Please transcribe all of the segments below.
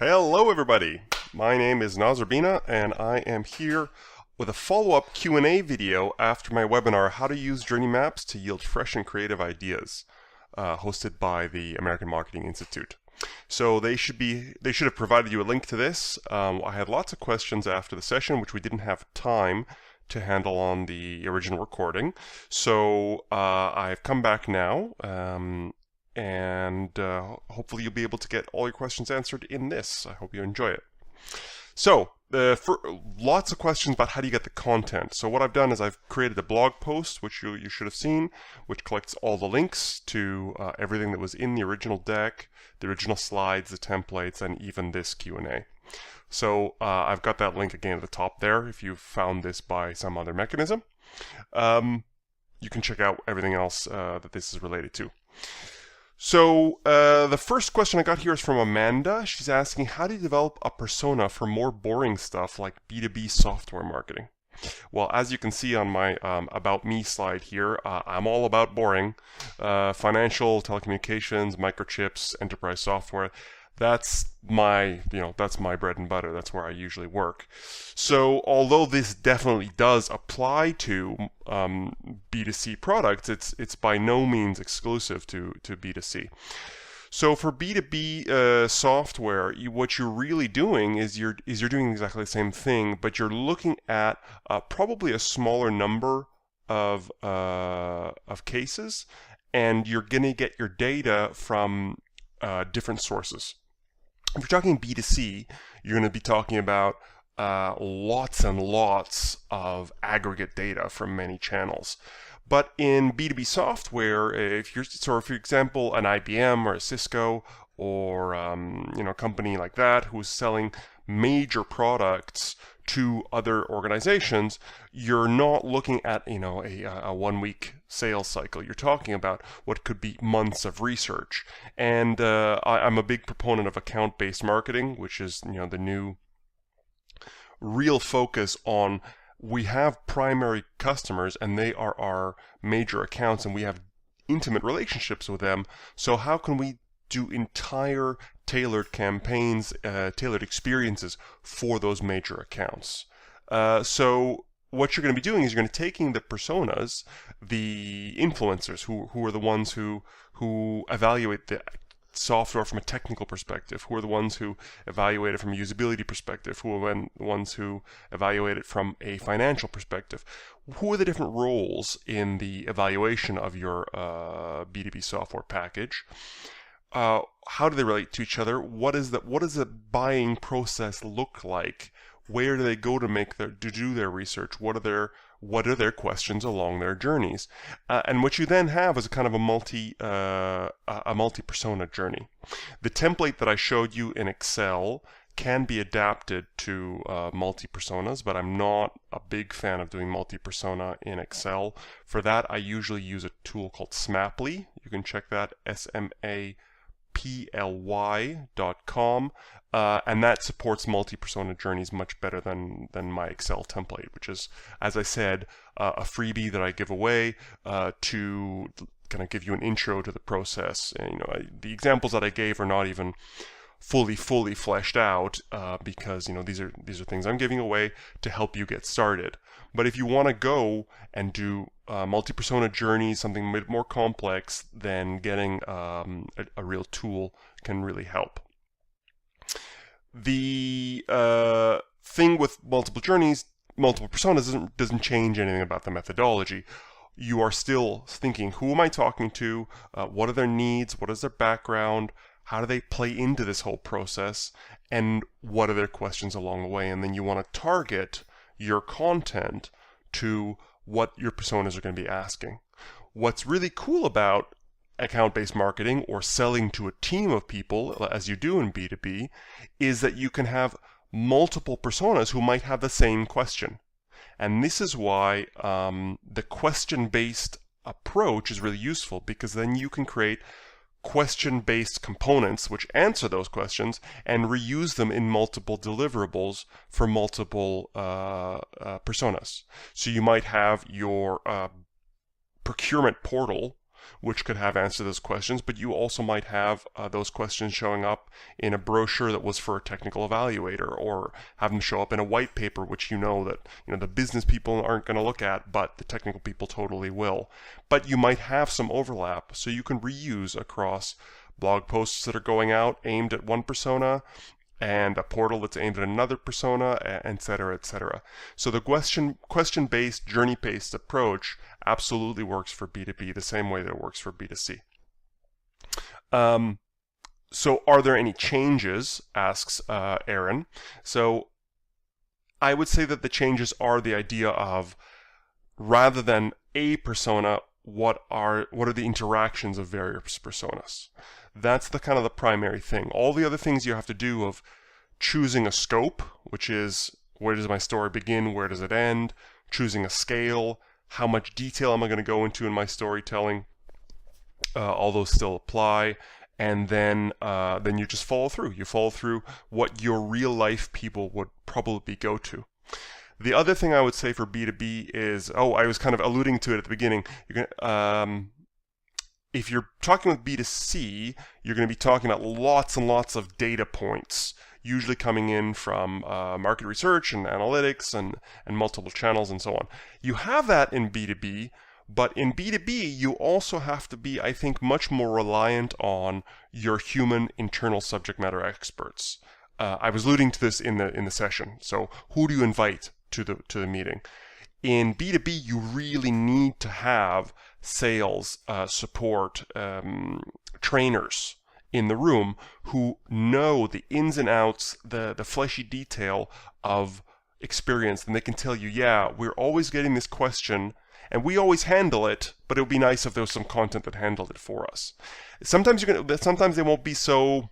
Hello everybody, my name is Noz Urbina and I am here with a follow-up Q&A video after my webinar How to Use Journey Maps to Yield Fresh and Creative Ideas, hosted by the American Marketing Institute. So they should have provided you a link to this. I had lots of questions after the session which we didn't have time to handle on the original recording. So I've come back now and hopefully you'll be able to get all your questions answered in this. I hope you enjoy it. So lots of questions about how do you get the content. So what I've done is I've created a blog post which you should have seen, which collects all the links to everything that was in the original deck, the original slides, the templates, and even this Q&A. So I've got that link again at the top there if you found this by some other mechanism. You can check out everything else that this is related to. So the first question I got here is from Amanda. She's asking, how do you develop a persona for more boring stuff like B2B software marketing? Well, as you can see on my About Me slide here, I'm all about boring. Financial, telecommunications, microchips, enterprise software. That's my bread and butter. That's where I usually work. So although this definitely does apply to B2C products, it's by no means exclusive to B2C. So for B2B software, what you're really doing is you're doing exactly the same thing, but you're looking at probably a smaller number of cases, and you're going to get your data from different sources. If you're talking B2C, you're going to be talking about lots and lots of aggregate data from many channels. But in B2B software, if you're, for example, an IBM or a Cisco or a company like that who's selling major products to other organizations, you're not looking at a 1 week sales cycle. You're talking about what could be months of research. And I'm a big proponent of account-based marketing, which is the new real focus on we have primary customers and they are our major accounts and we have intimate relationships with them. So how can we do entire tailored campaigns, tailored experiences for those major accounts? So what you're going to be doing is you're going to be taking the personas, the influencers who are the ones who evaluate the software from a technical perspective, who are the ones who evaluate it from a usability perspective, who are the ones who evaluate it from a financial perspective. Who are the different roles in the evaluation of your B2B software package? How do they relate to each other? What does the buying process look like? Where do they go to do their research? What are their questions along their journeys? And what you then have is a kind of a multi-persona journey. The template that I showed you in Excel can be adapted to multi-personas, but I'm not a big fan of doing multi-persona in Excel. For that, I usually use a tool called Smaply. You can check that, smaply.com, and that supports multi-persona journeys much better than my Excel template, which is, as I said, a freebie that I give away to kind of give you an intro to the process. And, the examples that I gave are not even fully fleshed out because these are things I'm giving away to help you get started. But if you want to go and do multi-persona journeys, something a bit more complex, then getting a real tool can really help. The thing with multiple journeys, multiple personas doesn't change anything about the methodology. You are still thinking, who am I talking to? What are their needs? What is their background? How do they play into this whole process? And what are their questions along the way? And then you want to target your content to what your personas are going to be asking. What's really cool about account-based marketing or selling to a team of people, as you do in B2B, is that you can have multiple personas who might have the same question. And this is why the question-based approach is really useful, because then you can create question-based components which answer those questions and reuse them in multiple deliverables for multiple personas. So you might have your procurement portal which could have answers to those questions, but you also might have those questions showing up in a brochure that was for a technical evaluator, or have them show up in a white paper, which that the business people aren't going to look at, but the technical people totally will. But you might have some overlap, so you can reuse across blog posts that are going out aimed at one persona, and a portal that's aimed at another persona, etc., etc. So the question-based, journey-based approach absolutely works for B2B the same way that it works for B2C. So are there any changes, asks Aaron. So I would say that the changes are the idea of, rather than a persona, what are the interactions of various personas? That's the kind of the primary thing. All the other things you have to do of choosing a scope, which is where does my story begin, where does it end, choosing a scale, how much detail am I going to go into in my storytelling, all those still apply, and then you just follow through. You follow through what your real life people would probably go to. The other thing I would say for B2B is, I was kind of alluding to it at the beginning. If you're talking with B2C, you're going to be talking about lots and lots of data points, usually coming in from market research and analytics and multiple channels and so on. You have that in B2B, but in B2B, you also have to be, I think, much more reliant on your human internal subject matter experts. I was alluding to this in the session. So who do you invite to the meeting? In B2B, you really need to have sales, support, trainers in the room who know the ins and outs, the fleshy detail of experience, and they can tell you, yeah, we're always getting this question, and we always handle it, but it would be nice if there was some content that handled it for us. Sometimes they won't be so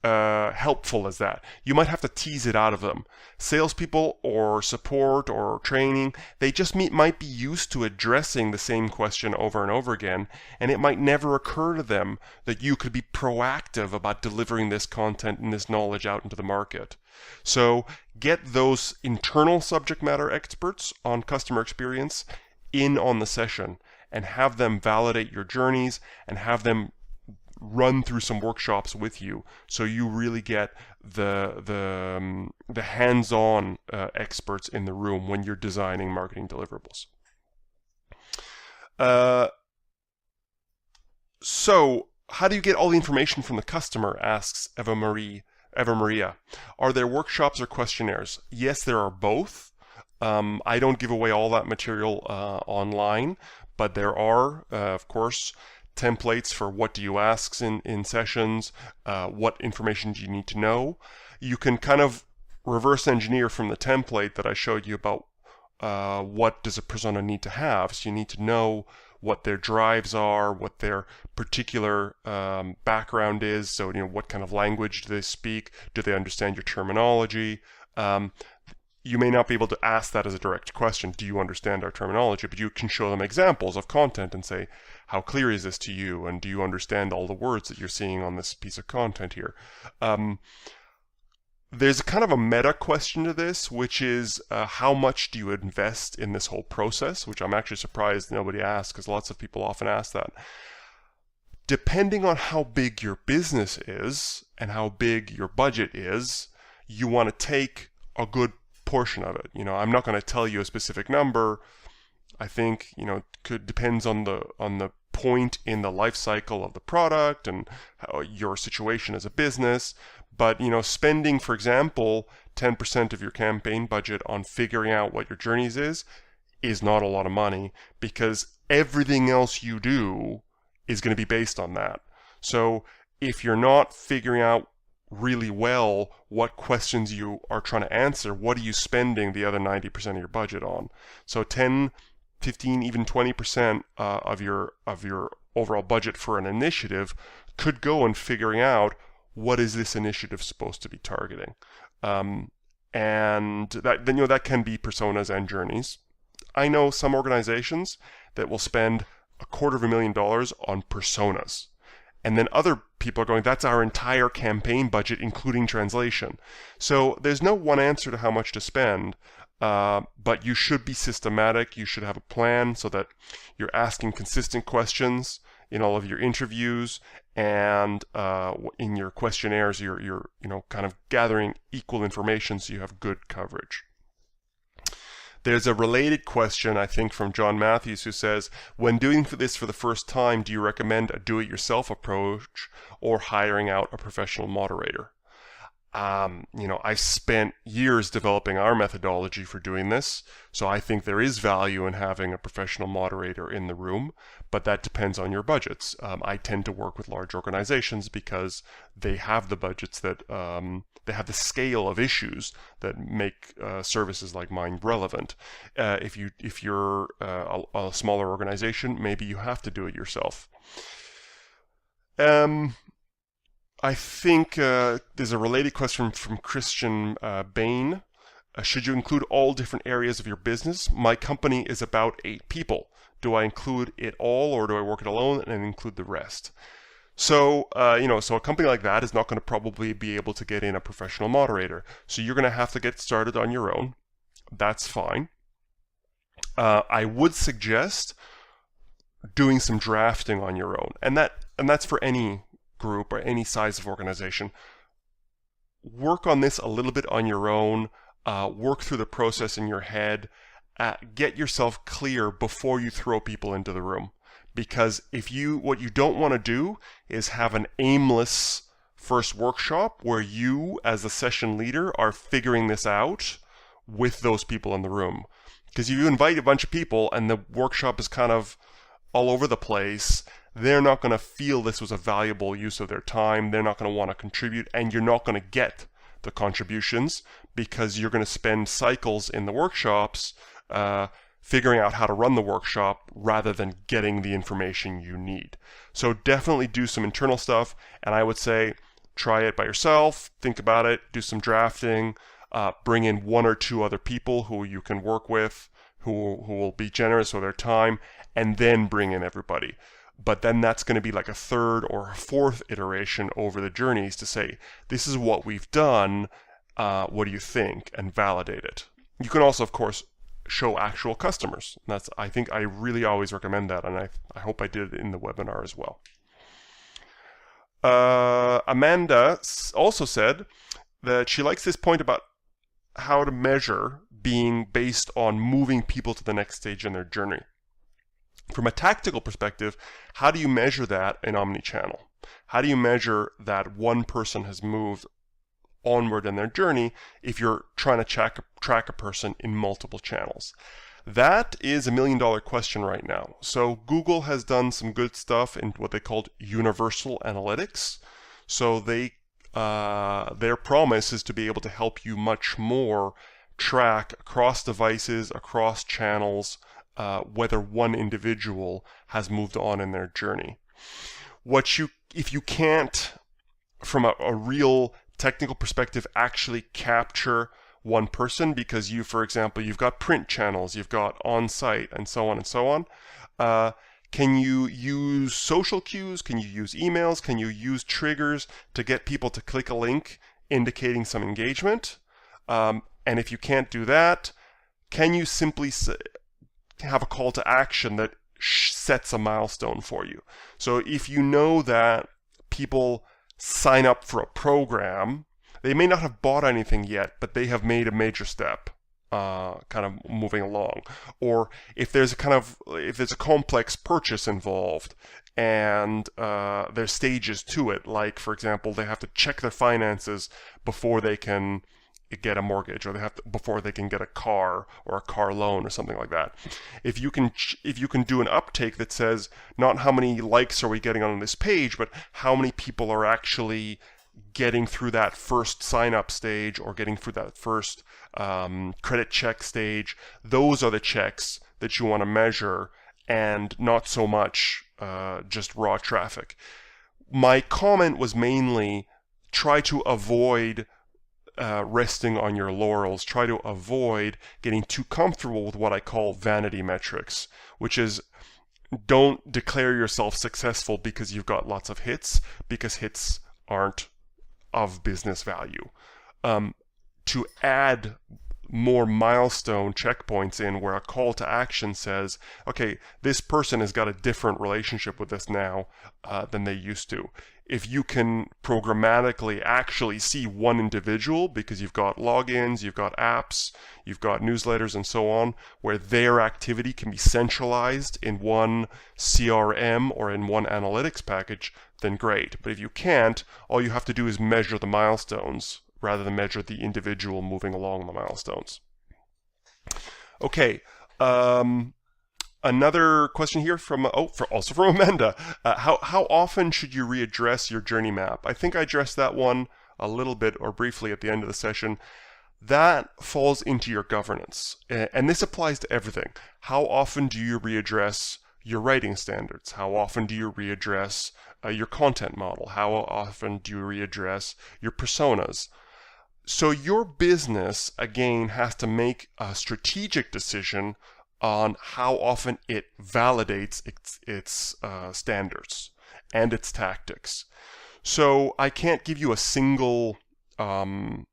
helpful as that. You might have to tease it out of them. Salespeople or support or training, they just might be used to addressing the same question over and over again, and it might never occur to them that you could be proactive about delivering this content and this knowledge out into the market. So get those internal subject matter experts on customer experience in on the session and have them validate your journeys and have them run through some workshops with you, so you really get the hands-on experts in the room when you're designing marketing deliverables. So how do you get all the information from the customer, asks Eva Maria. Are there workshops or questionnaires? Yes, there are both. I don't give away all that material online, but there are, of course, templates for what do you ask in sessions, what information do you need to know. You can kind of reverse engineer from the template that I showed you about what does a persona need to have. So you need to know what their drives are, what their particular background is. So, what kind of language do they speak? Do they understand your terminology? You may not be able to ask that as a direct question, do you understand our terminology? But you can show them examples of content and say, how clear is this to you? And do you understand all the words that you're seeing on this piece of content here? There's kind of a meta question to this, which is how much do you invest in this whole process, which I'm actually surprised nobody asked, because lots of people often ask that. Depending on how big your business is and how big your budget is, you want to take a good portion of it. I'm not going to tell you a specific number. I think depends on the point in the life cycle of the product and how your situation as a business. But spending, for example, 10% of your campaign budget on figuring out what your journeys is not a lot of money, because everything else you do is going to be based on that. So if you're not figuring out really well what questions you are trying to answer, what are you spending the other 90% of your budget on? So 10, 15, even 20% of your overall budget for an initiative could go in figuring out what is this initiative supposed to be targeting. And that can be personas and journeys. I know some organizations that will spend $250,000 on personas. And then other people are going, that's our entire campaign budget, including translation. So there's no one answer to how much to spend. but you should be systematic. You should have a plan so that you're asking consistent questions in all of your interviews, and in your questionnaires, you're kind of gathering equal information so you have good coverage. There's a related question, I think, from John Matthews, who says, when doing this for the first time, do you recommend a do-it-yourself approach or hiring out a professional moderator? I spent years developing our methodology for doing this, so I think there is value in having a professional moderator in the room, but that depends on your budgets. I tend to work with large organizations because they have the budgets that they have the scale of issues that make services like mine relevant. If you're a smaller organization, maybe you have to do it yourself. I think there's a related question from Christian Bain. Should you include all different areas of your business? My company is about 8 people. Do I include it all, or do I work it alone and include the rest? So, so a company like that is not going to probably be able to get in a professional moderator. So you're going to have to get started on your own. That's fine. I would suggest doing some drafting on your own, and that's for any group or any size of organization. Work on this a little bit on your own. Work through the process in your head. Get yourself clear before you throw people into the room. Because what you don't want to do is have an aimless first workshop where you, as a session leader, are figuring this out with those people in the room. Because if you invite a bunch of people and the workshop is kind of all over the place, they're not going to feel this was a valuable use of their time. They're not going to want to contribute, and you're not going to get the contributions because you're going to spend cycles in the workshops figuring out how to run the workshop rather than getting the information you need. So definitely do some internal stuff, and I would say try it by yourself, think about it, do some drafting, bring in 1 or 2 other people who you can work with, who will be generous with their time, and then bring in everybody. But then that's going to be like a 3rd or a 4th iteration over the journeys to say, this is what we've done, what do you think, and validate it. You can also, of course, show actual customers. I think I really always recommend that, and I hope I did it in the webinar as well. Amanda also said that she likes this point about how to measure being based on moving people to the next stage in their journey. From a tactical perspective, how do you measure that in Omnichannel? How do you measure that one person has moved onward in their journey if you're trying to track a person in multiple channels? That is $1 million question right now. So Google has done some good stuff in what they called universal analytics. So their promise is to be able to help you much more track across devices, across channels, whether one individual has moved on in their journey. If you can't, from a real technical perspective, actually capture one person, because for example, you've got print channels, you've got on-site, and so on, can you use social cues? Can you use emails? Can you use triggers to get people to click a link indicating some engagement? And if you can't do that, can you simply have a call to action that sets a milestone for you? So if you know that people sign up for a program, they may not have bought anything yet, but they have made a major step, kind of moving along. Or if there's a complex purchase involved and there's stages to it, like for example, they have to check their finances before they can get a mortgage, or before they can get a car or a car loan or something like that. If you can do an uptake that says not how many likes are we getting on this page, but how many people are actually getting through that first sign up stage or getting through that first credit check stage, those are the checks that you want to measure, and not so much just raw traffic. My comment was mainly try to avoid resting on your laurels. Try to avoid getting too comfortable with what I call vanity metrics, which is don't declare yourself successful because you've got lots of hits, because hits aren't of business value. To add more milestone checkpoints in where a call to action says, okay, this person has got a different relationship with this now than they used to. If you can programmatically actually see one individual, because you've got logins, you've got apps, you've got newsletters and so on, where their activity can be centralized in one CRM or in one analytics package, then great. But if you can't, all you have to do is measure the milestones rather than measure the individual moving along the milestones. Okay. Another question here from also from Amanda. How often should you readdress your journey map? I think I addressed that one a little bit or briefly at the end of the session. That falls into your governance, and this applies to everything. How often do you readdress your writing standards? How often do you readdress your content model? How often do you readdress your personas? So your business, again, has to make a strategic decision on how often it validates its standards and its tactics. So I can't give you a single right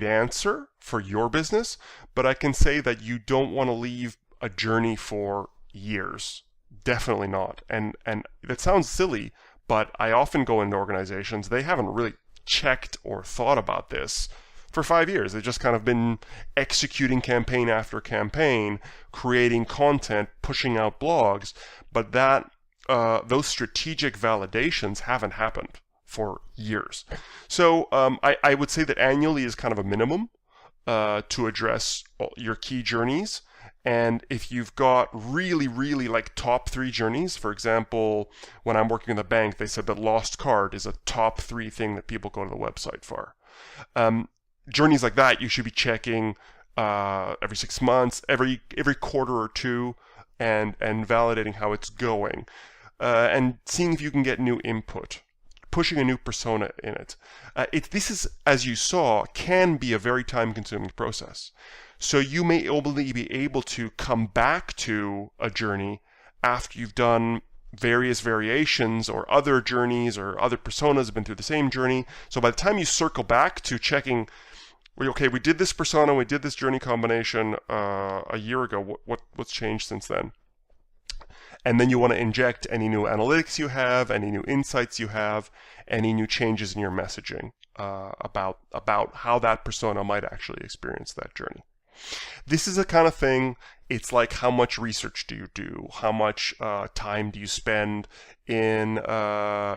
answer for your business, but I can say that you don't want to leave a journey for years. Definitely not. And that sounds silly, but I often go into organizations, they haven't really checked or thought about this for 5 years. They've just kind of been executing campaign after campaign, creating content, pushing out blogs, but those strategic validations haven't happened for years. So I would say that annually is kind of a minimum to address your key journeys. And if you've got really, really like top 3 journeys, for example, when I'm working in the bank, they said that lost card is a top 3 thing that people go to the website for. Journeys like that, you should be checking every 6 months, every quarter or 2, and validating how it's going, and seeing if you can get new input, pushing a new persona in it. This is, as you saw, can be a very time-consuming process. So you may only be able to come back to a journey after you've done various variations or other journeys or other personas have been through the same journey. So by the time you circle back to checking, okay, we did this persona, we did this journey combination a year ago, what's changed since then? And then you want to inject any new analytics you have, any new insights you have, any new changes in your messaging about how that persona might actually experience that journey. This is a kind of thing, it's like how much research do you do? How much time do you spend in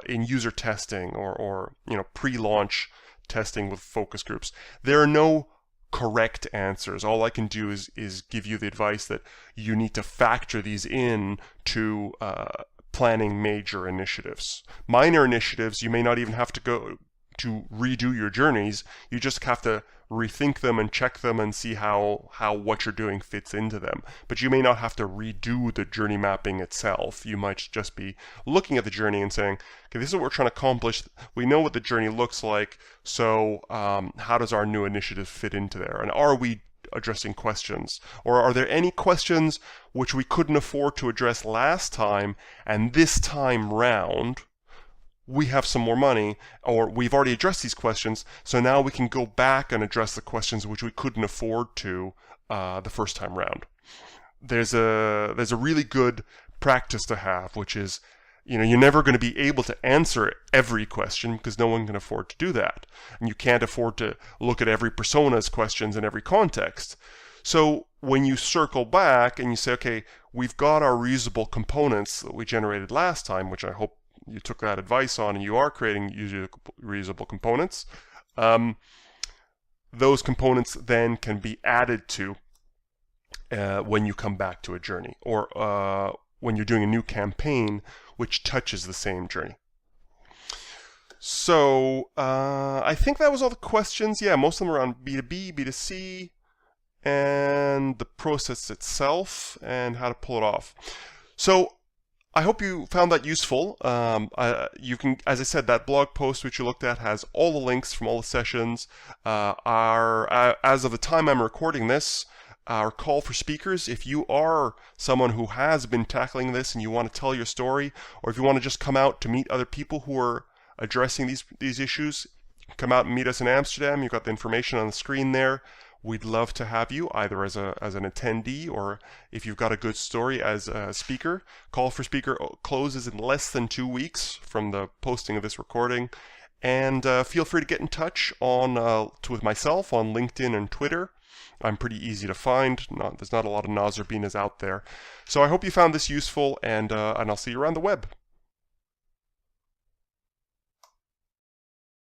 user testing or pre-launch testing with focus groups? There are no correct answers. All I can do is give you the advice that you need to factor these in to planning major initiatives. Minor initiatives, you may not even have to go to redo your journeys. You just have to rethink them and check them and see how what you're doing fits into them. But you may not have to redo the journey mapping itself. You might just be looking at the journey and saying, okay, this is what we're trying to accomplish. We know what the journey looks like, so how does our new initiative fit into there? And are we addressing questions? Or are there any questions which we couldn't afford to address last time, and this time round we have some more money, or we've already addressed these questions, so now we can go back and address the questions which we couldn't afford to the first time round. There's a really good practice to have, which is, you're never going to be able to answer every question because no one can afford to do that. And you can't afford to look at every persona's questions in every context. So when you circle back and you say, okay, we've got our reusable components that we generated last time, which I hope you took that advice on and you are creating reusable components, those components then can be added to when you come back to a journey, or when you're doing a new campaign which touches the same journey. So I think that was all the questions. Yeah, most of them around B2B, B2C, and the process itself and how to pull it off. So I hope you found that useful. You can, as I said, that blog post which you looked at has all the links from all the sessions. As of the time I'm recording this, our call for speakers, if you are someone who has been tackling this and you want to tell your story, or if you want to just come out to meet other people who are addressing these issues, come out and meet us in Amsterdam. You've got the information on the screen there. We'd love to have you either as an attendee, or if you've got a good story, as a speaker. Call for Speaker closes in less than 2 weeks from the posting of this recording. And feel free to get in touch with myself on LinkedIn and Twitter. I'm pretty easy to find. There's not a lot of Noz Urbinas out there. So I hope you found this useful, and I'll see you around the web.